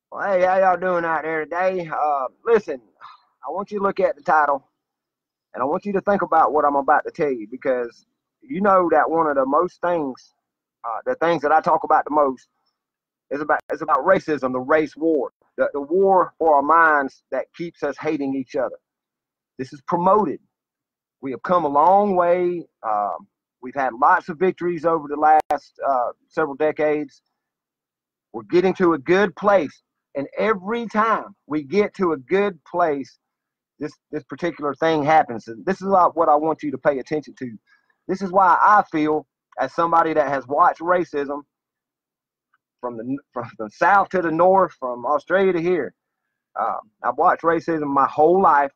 Well, hey, how y'all doing out there today? Listen, I want you to look at the title, and I want you to think about what I'm about to tell you because you know that one of the most things, the things that I talk about the most, is about racism, the race war, the war for our minds that keeps us hating each other. This is promoted. We have come a long way. We've had lots of victories over the last several decades. We're getting to a good place, and every time we get to a good place, this particular thing happens. And this is what I want you to pay attention to. This is why I feel, as somebody that has watched racism from the south to the north, from Australia to here, I've watched racism my whole life.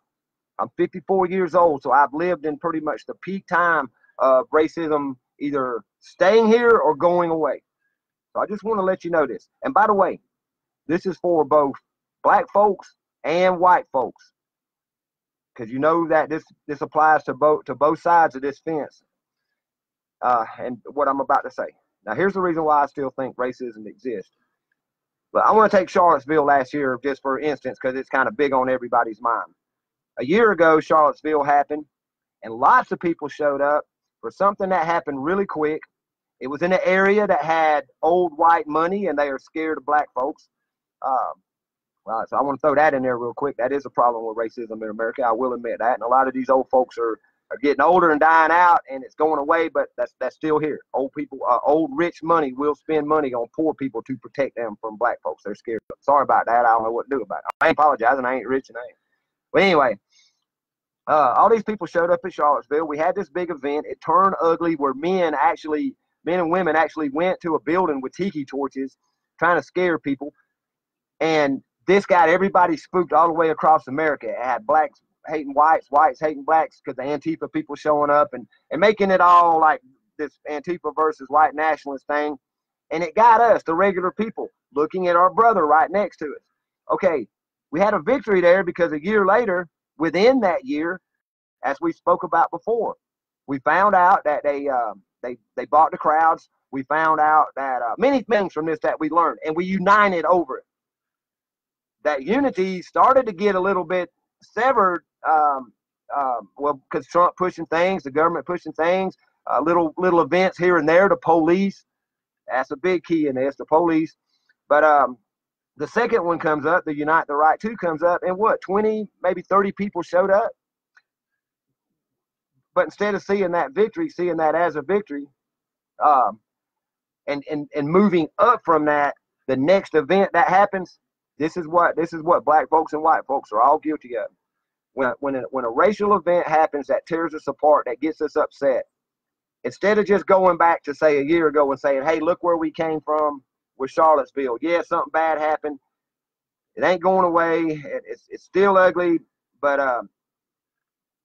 I'm 54 years old, so I've lived in pretty much the peak time of racism either staying here or going away. So I just want to let you know this. And by the way, this is for both black folks and white folks, because you know that this applies to both sides of this fence. And what I'm about to say. Now, here's the reason why I still think racism exists. But I want to take Charlottesville last year just for instance, because it's kind of big on everybody's mind. A year ago, Charlottesville happened, and lots of people showed up for something that happened really quick. It was in an area that had old white money, and they are scared of black folks. Um, so I want to throw that in there real quick. That is a problem with racism in America. I will admit that. And a lot of these old folks are getting older and dying out, and it's going away, but that's still here. Old people, old rich money will spend money on poor people to protect them from black folks. They're scared. Sorry about that. I don't know what to do about it. I ain't apologizing. I ain't rich and I ain't. But anyway, all these people showed up in Charlottesville. We had this big event. It turned ugly where men and women actually went to a building with tiki torches trying to scare people. And this got everybody spooked all the way across America. It had blacks hating whites, whites hating blacks because the Antifa people showing up and making it all like this Antifa versus white nationalist thing. And it got us, the regular people, looking at our brother right next to us. Okay, we had a victory there because a year later, within that year, as we spoke about before, we found out that they bought the crowds. We found out that many things from this that we learned, and we united over it. That unity started to get a little bit severed. Well, because Trump pushing things, the government pushing things, little events here and there. The police, that's a big key in this. The police, but the second one comes up. The Unite the Right 2 comes up, and what 20, maybe 30 people showed up. But instead of seeing that victory, seeing that as a victory, um, and moving up from that, the next event that happens, this is what black folks and white folks are all guilty of. When a racial event happens that tears us apart, that gets us upset, instead of just going back to say a year ago and saying, "Hey, look where we came from with Charlottesville. Yeah, something bad happened. It ain't going away. It's still ugly, but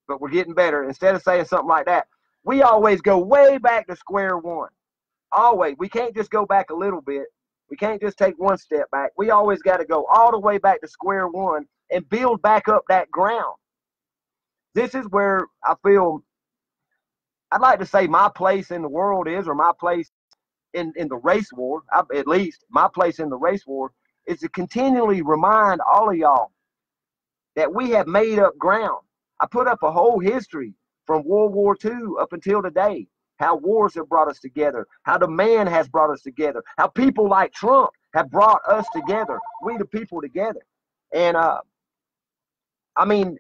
but we're getting better." Instead of saying something like that, we always go way back to square one. Always. We can't just go back a little bit. We can't just take one step back. We always got to go all the way back to square one and build back up that ground. This is where I feel I'd like to say my place in the world is, or my place in the race war, at least my place in the race war, is to continually remind all of y'all that we have made up ground. I put up a whole history from World War II up until today, how wars have brought us together, how the man has brought us together, how people like Trump have brought us together, we the people together. And I mean,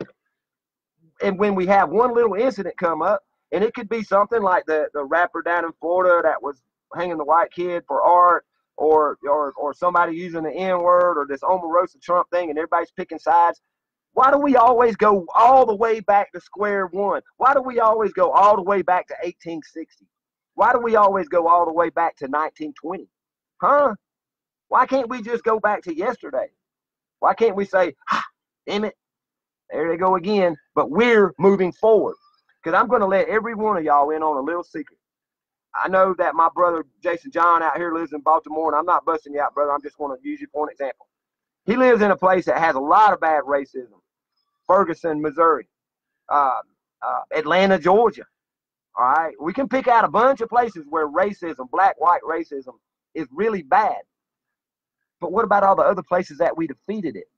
and when we have one little incident come up, and it could be something like the rapper down in Florida that was hanging the white kid for art, or somebody using the N word, or this Omarosa Trump thing, and everybody's picking sides. Why do we always go all the way back to square one? Why do we always go all the way back to 1860? Why do we always go all the way back to 1920? Huh? Why can't we just go back to yesterday? Why can't we say, ah, damn it, there they go again, but we're moving forward? Because I'm going to let every one of y'all in on a little secret. I know that my brother Jason John out here lives in Baltimore, and I'm not busting you out, brother. I'm just going to use you for an example. He lives in a place that has a lot of bad racism. Ferguson, Missouri, Atlanta, Georgia. All right. We can pick out a bunch of places where racism, black, white racism, is really bad. But what about all the other places that we defeated it?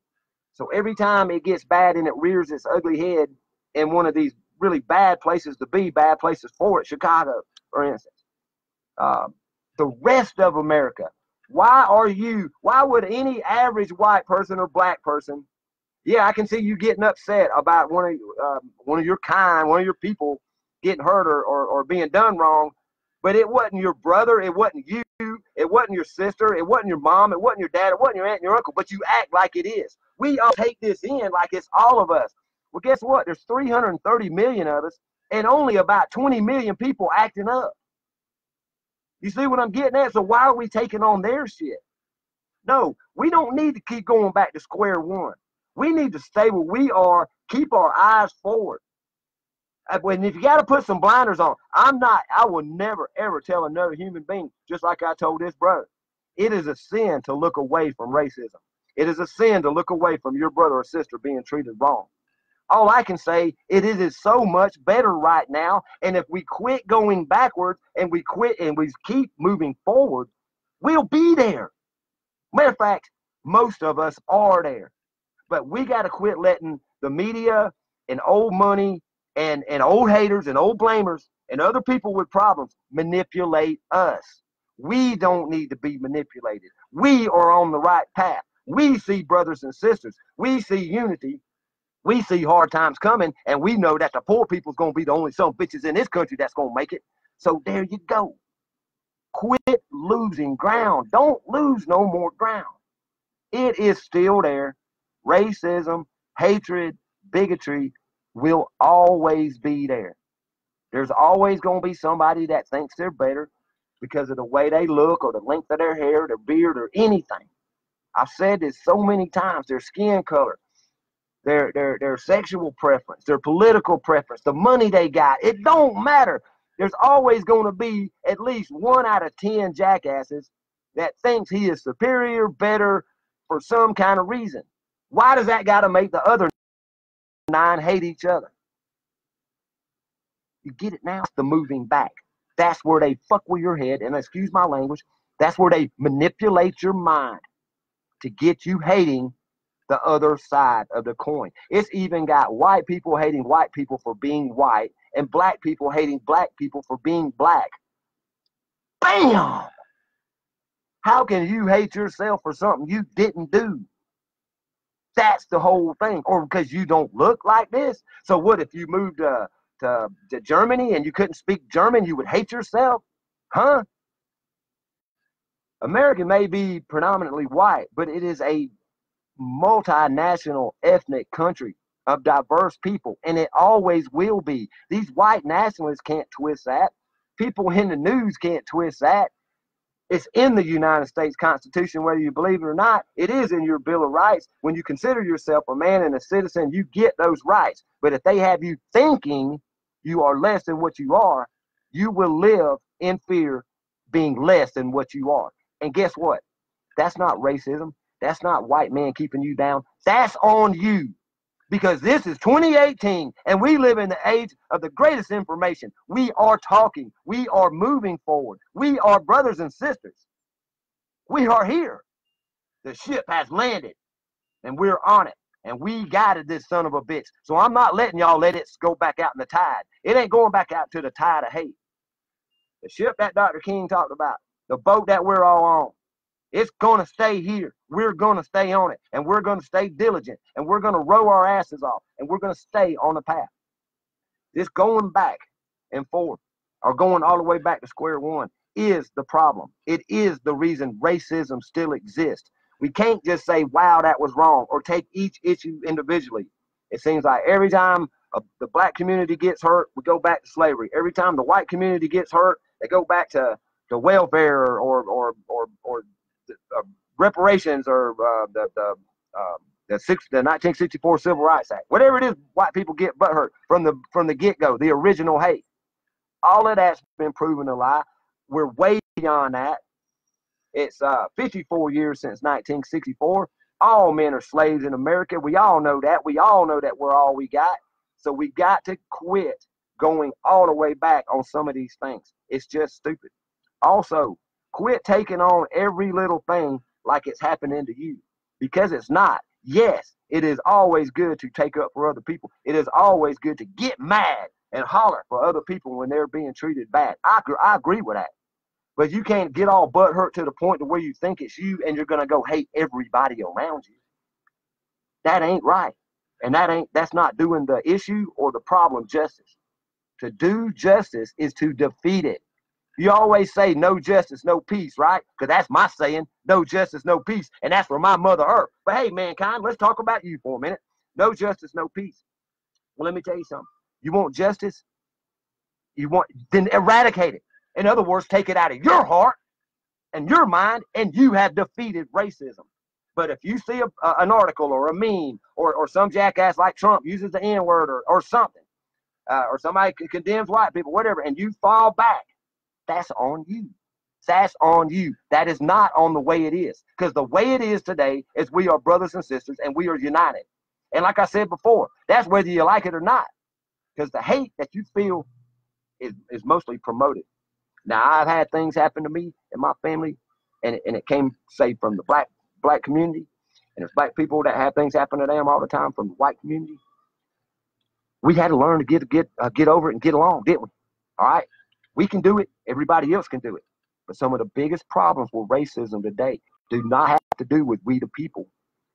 So every time it gets bad and it rears its ugly head in one of these really bad places to be, bad places for it, Chicago, for instance, uh, the rest of America, why would any average white person or black person, yeah, I can see you getting upset about one of your kind, one of your people getting hurt or being done wrong, but it wasn't your brother, it wasn't you, it wasn't your sister, it wasn't your mom, it wasn't your dad, it wasn't your aunt and your uncle, but you act like it is. We all take this in like it's all of us. Well, guess what? There's 330 million of us, and only about 20 million people acting up. You see what I'm getting at? So why are we taking on their shit? No, we don't need to keep going back to square one. We need to stay where we are, keep our eyes forward. And if you got to put some blinders on, I will never, ever tell another human being, just like I told this brother, it is a sin to look away from racism. It is a sin to look away from your brother or sister being treated wrong. All I can say, it is so much better right now. And if we quit going backwards and we keep moving forward, we'll be there. Matter of fact, most of us are there. But we got to quit letting the media and old money and old haters and old blamers and other people with problems manipulate us. We don't need to be manipulated. We are on the right path. We see brothers and sisters. We see unity. We see hard times coming, and we know that the poor people's going to be the only some bitches in this country that's going to make it. So there you go. Quit losing ground. Don't lose no more ground. It is still there. Racism, hatred, bigotry will always be there. There's always going to be somebody that thinks they're better because of the way they look or the length of their hair, their beard, or anything. I've said this so many times. Their skin color, their sexual preference, their political preference, the money they got. It don't matter. There's always going to be at least 1 out of 10 jackasses that thinks he is superior, better, for some kind of reason. Why does that got to make the other 9 hate each other? You get it now? The moving back. That's where they fuck with your head, and excuse my language, that's where they manipulate your mind to get you hating the other side of the coin. It's even got white people hating white people for being white and black people hating black people for being black. Bam! How can you hate yourself for something you didn't do? That's the whole thing. Or because you don't look like this. So what if you moved to Germany and you couldn't speak German, you would hate yourself? Huh? America may be predominantly white, but it is a multinational ethnic country of diverse people, and it always will be. These white nationalists can't twist that. People in the news can't twist that. It's in the United States Constitution, whether you believe it or not. It is in your Bill of Rights. When you consider yourself a man and a citizen, you get those rights. But if they have you thinking you are less than what you are, you will live in fear being less than what you are. And guess what? That's not racism. That's not white men keeping you down. That's on you. Because this is 2018 and we live in the age of the greatest information. We are talking. We are moving forward. We are brothers and sisters. We are here. The ship has landed and we're on it. And we guided this son of a bitch. So I'm not letting y'all let it go back out in the tide. It ain't going back out to the tide of hate. The ship that Dr. King talked about, the boat that we're all on, it's going to stay here. We're going to stay on it. And we're going to stay diligent. And we're going to row our asses off. And we're going to stay on the path. This going back and forth, or going all the way back to square one, is the problem. It is the reason racism still exists. We can't just say, wow, that was wrong, or take each issue individually. It seems like every time the black community gets hurt, we go back to slavery. Every time the white community gets hurt, they go back to welfare or reparations or the 1964 Civil Rights Act. Whatever it is, white people get butthurt from the get-go, the original hate. All of that's been proven a lie. We're way beyond that. It's 54 years since 1964. All men are slaves in America. We all know that. We all know that we're all we got. So we got to quit going all the way back on some of these things. It's just stupid. Also, quit taking on every little thing like it's happening to you, because it's not. Yes, it is always good to take up for other people. It is always good to get mad and holler for other people when they're being treated bad. I agree with that. But you can't get all butthurt to the point to where you think it's you and you're going to go hate everybody around you. That ain't right. And that's not doing the issue or the problem justice. To do justice is to defeat it. You always say no justice, no peace, right? Because that's my saying, no justice, no peace. And that's for my Mother Earth. But hey, mankind, let's talk about you for a minute. No justice, no peace. Well, let me tell you something. You want justice? Then eradicate it. In other words, take it out of your heart and your mind, and you have defeated racism. But if you see an article or a meme or some jackass like Trump uses the N-word or something, or somebody condemns white people, whatever, and you fall back, that's on you. That's on you. That is not on the way it is. Because the way it is today is we are brothers and sisters and we are united. And like I said before, that's whether you like it or not. Because the hate that you feel is mostly promoted. Now, I've had things happen to me and my family, and it came, say, from the black community, and it's black people that have things happen to them all the time from the white community. We had to learn to get over it and get along, didn't we? All right? We can do it. Everybody else can do it. But some of the biggest problems with racism today do not have to do with we the people.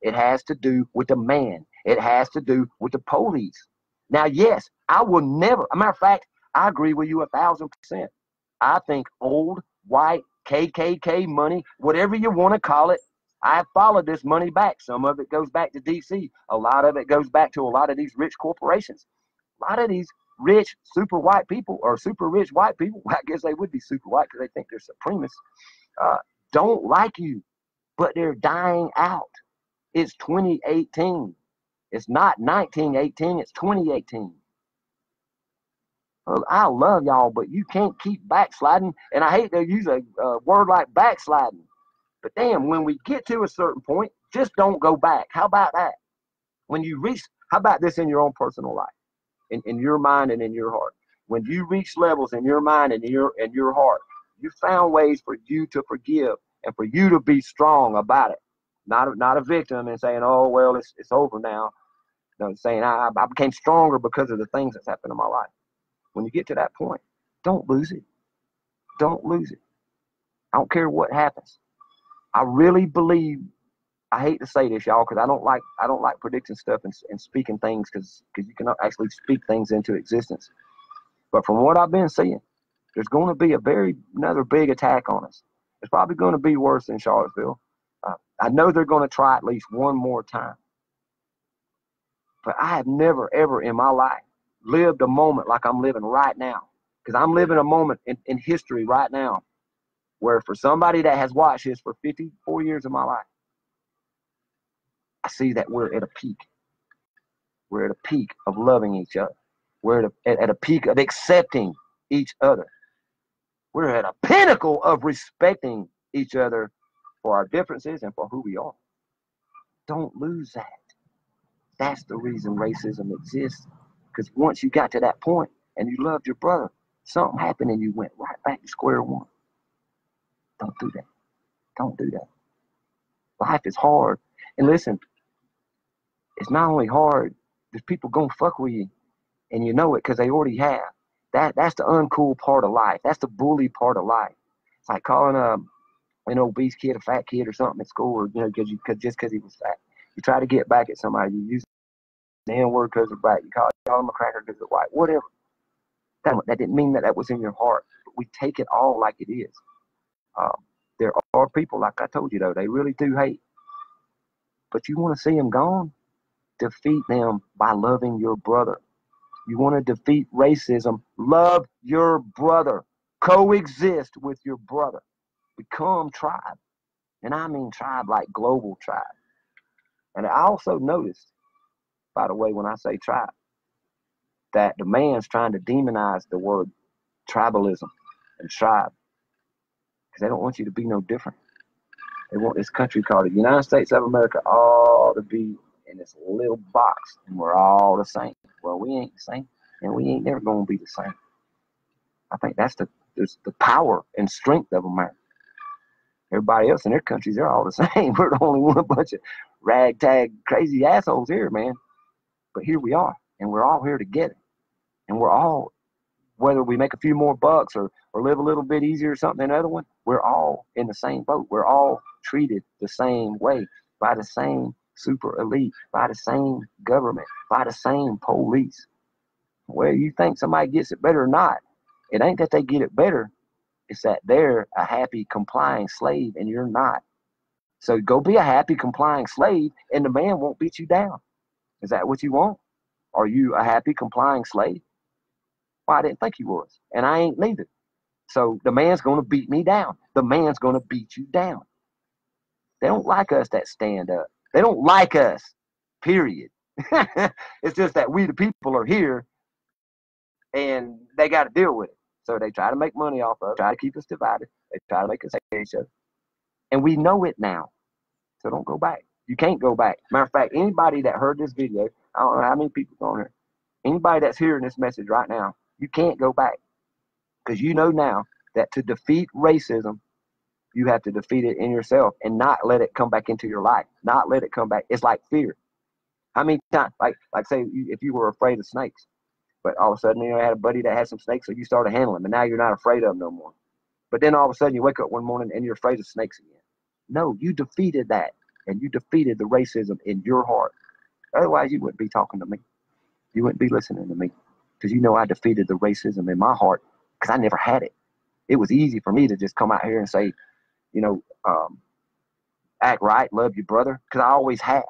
It has to do with the man. It has to do with the police. Now, yes, I will never, a matter of fact, I agree with you 1,000%. I think old, white, KKK money, whatever you want to call it, I followed this money back. Some of it goes back to D.C. A lot of it goes back to a lot of these rich corporations. A lot of these rich, super white people, or super rich white people, I guess they would be super white because they think they're supremacists, don't like you, but they're dying out. It's 2018. It's not 1918, it's 2018. Well, I love y'all, but you can't keep backsliding. And I hate to use a word like backsliding. But damn, when we get to a certain point, just don't go back. How about that? When you reach, how about this in your own personal life, in your mind and in your heart? When you reach levels in your mind and your heart, you found ways for you to forgive and for you to be strong about it. Not a victim and saying, oh, well, it's over now. No, saying I became stronger because of the things that's happened in my life. When you get to that point, don't lose it. Don't lose it. I don't care what happens. I really believe, I hate to say this, y'all, because I don't like predicting stuff and speaking things because you can actually speak things into existence. But from what I've been seeing, there's going to be another big attack on us. It's probably going to be worse than Charlottesville. I know they're going to try at least one more time. But I have never, ever in my life lived a moment like I'm living right now. Because I'm living a moment in history right now where for somebody that has watched this for 54 years of my life, I see that we're at a peak. We're at a peak of loving each other. We're at a peak of accepting each other. We're at a pinnacle of respecting each other for our differences and for who we are. Don't lose that. That's the reason racism exists. Because once you got to that point and you loved your brother, something happened and you went right back to square one. Don't do that. Don't do that. Life is hard. And listen, it's not only hard, there's people gonna fuck with you and you know it because they already have. That's the uncool part of life. That's the bully part of life. It's like calling an obese kid a fat kid or something at school, or just because he was fat. You try to get back at somebody, you use the N-word because they're black. You call them a cracker because they're white. Whatever. That didn't mean that was in your heart. But we take it all like it is. There are people, like I told you, though, they really do hate. But you want to see them gone? Defeat them by loving your brother. You want to defeat racism? Love your brother. Coexist with your brother. Become tribe. And I mean tribe like global tribe. And I also noticed, by the way, when I say tribe, that the man's trying to demonize the word tribalism and tribe because they don't want you to be no different. They want this country called the United States of America all to be in this little box, and we're all the same. Well, we ain't the same, and we ain't never going to be the same. I think that's the power and strength of America. Everybody else in their countries, they're all the same. We're the only one bunch of ragtag crazy assholes here, man. But here we are, and we're all here together. And we're all, whether we make a few more bucks or live a little bit easier or something than another one, we're all in the same boat. We're all treated the same way by the same super elite, by the same government, by the same police. Whether you think somebody gets it better or not, it ain't that they get it better. It's that they're a happy, complying slave and you're not. So go be a happy, complying slave and the man won't beat you down. Is that what you want? Are you a happy, complying slave? Well, I didn't think you was, and I ain't neither. So the man's going to beat me down. The man's going to beat you down. They don't like us that stand up. They don't like us, period. It's just that we the people are here, and they got to deal with it. So they try to make money off of us, try to keep us divided. They try to make us hate each other. And we know it now, so don't go back. You can't go back. Matter of fact, anybody that heard this video, I don't know how many people are on here, anybody that's hearing this message right now, you can't go back. Because you know now that to defeat racism, you have to defeat it in yourself and not let it come back into your life. Not let it come back. It's like fear. How many times, like say, if you were afraid of snakes, but all of a sudden you had a buddy that had some snakes, so you started handling them, and now you're not afraid of them no more. But then all of a sudden you wake up one morning and you're afraid of snakes again. No, you defeated that, and you defeated the racism in your heart. Otherwise, you wouldn't be talking to me. You wouldn't be listening to me, because you know I defeated the racism in my heart because I never had it. It was easy for me to just come out here and say, you know, act right, love your brother, because I always have.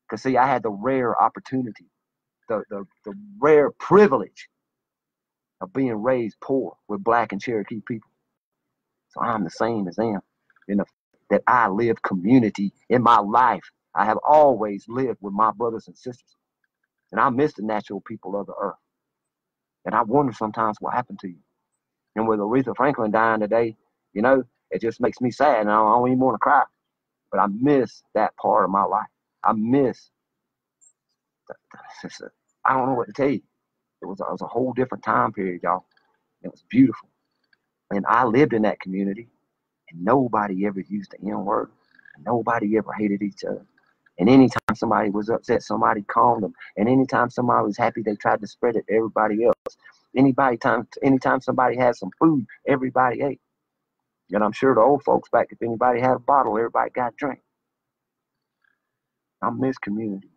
Because, see, I had the rare opportunity, the rare privilege of being raised poor with Black and Cherokee people. So I'm the same as them, you know, that I live community in my life. I have always lived with my brothers and sisters. And I miss the natural people of the earth. And I wonder sometimes what happened to you. And with Aretha Franklin dying today, you know, it just makes me sad, and I don't even want to cry. But I miss that part of my life. I miss, I don't know what to tell you. It was a whole different time period, y'all. It was beautiful. And I lived in that community, and nobody ever used the N-word. Nobody ever hated each other. And anytime somebody was upset, somebody calmed them. And anytime somebody was happy, they tried to spread it to everybody else. Anytime somebody had some food, everybody ate. And I'm sure the old folks back, if anybody had a bottle, everybody got a drink. I miss community.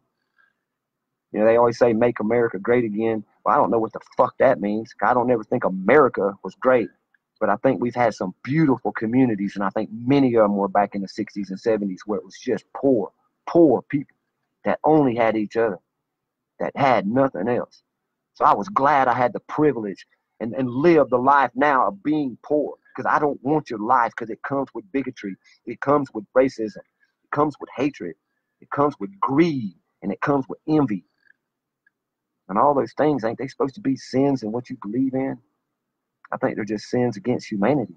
You know, they always say, make America great again. Well, I don't know what the fuck that means. I don't ever think America was great. But I think we've had some beautiful communities, and I think many of them were back in the 60s and 70s where it was just poor people that only had each other, that had nothing else. So I was glad I had the privilege and live the life now of being poor, because I don't want your life, because it comes with bigotry. It comes with racism. It comes with hatred. It comes with greed, and it comes with envy. And all those things, ain't they supposed to be sins in what you believe in? I think they're just sins against humanity.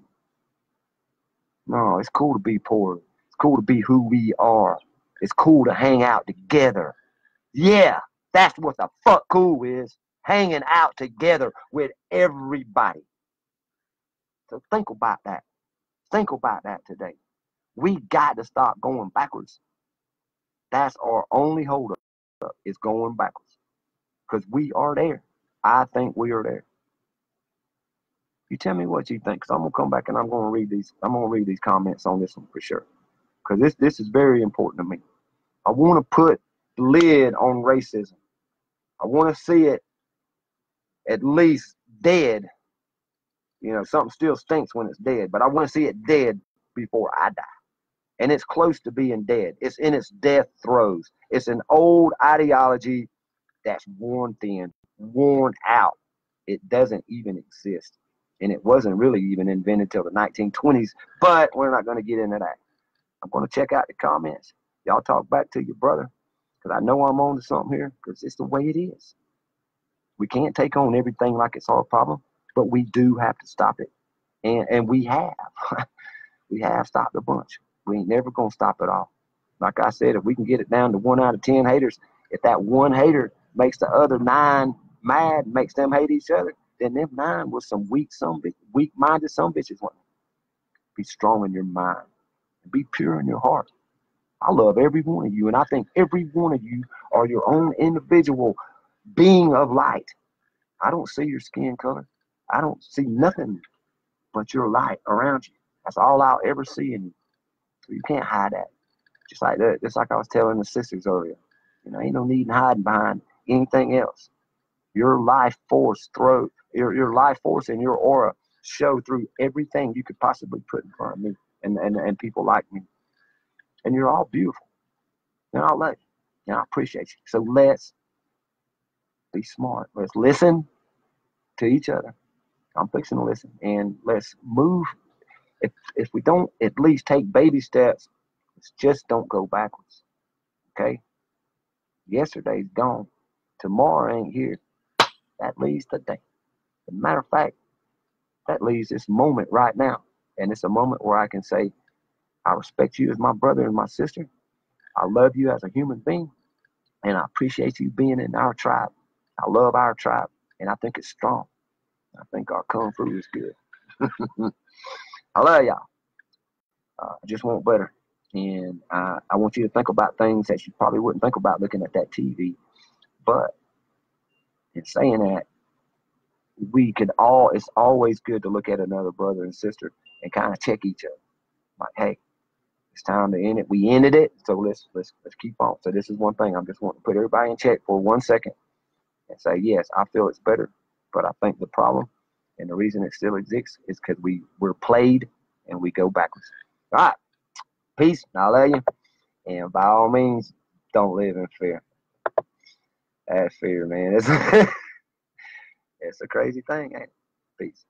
No, it's cool to be poor. It's cool to be who we are. It's cool to hang out together. Yeah, that's what the fuck cool is. Hanging out together with everybody. So think about that. Think about that today. We got to stop going backwards. That's our only holdup, is going backwards. Because we are there. I think we are there. You tell me what you think, because I'm gonna come back and I'm gonna read these. I'm gonna read these comments on this one for sure, because this is very important to me. I want to put the lid on racism. I want to see it at least dead. You know, something still stinks when it's dead, but I want to see it dead before I die. And it's close to being dead. It's in its death throes. It's an old ideology that's worn thin, worn out. It doesn't even exist. And it wasn't really even invented till the 1920s, but we're not going to get into that. I'm going to check out the comments. Y'all talk back to your brother, because I know I'm on to something here, because it's the way it is. We can't take on everything like it's our problem, but we do have to stop it. And we have. We have stopped a bunch. We ain't never going to stop it all. Like I said, if we can get it down to 1 out of 10 haters, if that one hater makes the other 9 mad, makes them hate each other, then them 9 was some weak-minded some bitches. Be strong in your mind. and be pure in your heart. I love every one of you, and I think every one of you are your own individual being of light. I don't see your skin color. I don't see nothing but your light around you. That's all I'll ever see in you. So you can't hide that. Just like that. Just like I was telling the sisters earlier. Ain't no need in hiding behind anything else. Your life force your life force and your aura show through everything you could possibly put in front of me and people like me. And you're all beautiful. And I love you. And I appreciate you. So let's be smart. Let's listen to each other. I'm fixing to listen. And let's move. If we don't at least take baby steps, let's just don't go backwards. Okay? Yesterday's gone. Tomorrow ain't here. That leaves today. As a matter of fact, that leaves this moment right now. And it's a moment where I can say, I respect you as my brother and my sister. I love you as a human being. And I appreciate you being in our tribe. I love our tribe. And I think it's strong. I think our kung fu is good. I love y'all. I just want better. And I want you to think about things that you probably wouldn't think about looking at that TV. But in saying that, it's always good to look at another brother and sister and kind of check each other. Like, hey, it's time to end it. We ended it, so let's keep on. So this is one thing. I'm just wanting to put everybody in check for 1 second and say, yes, I feel it's better, but I think the problem and the reason it still exists is because we're played and we go backwards. All right, peace. I love you, and by all means, don't live in fear. That fear, man, it's it's a crazy thing, ain't it? Peace.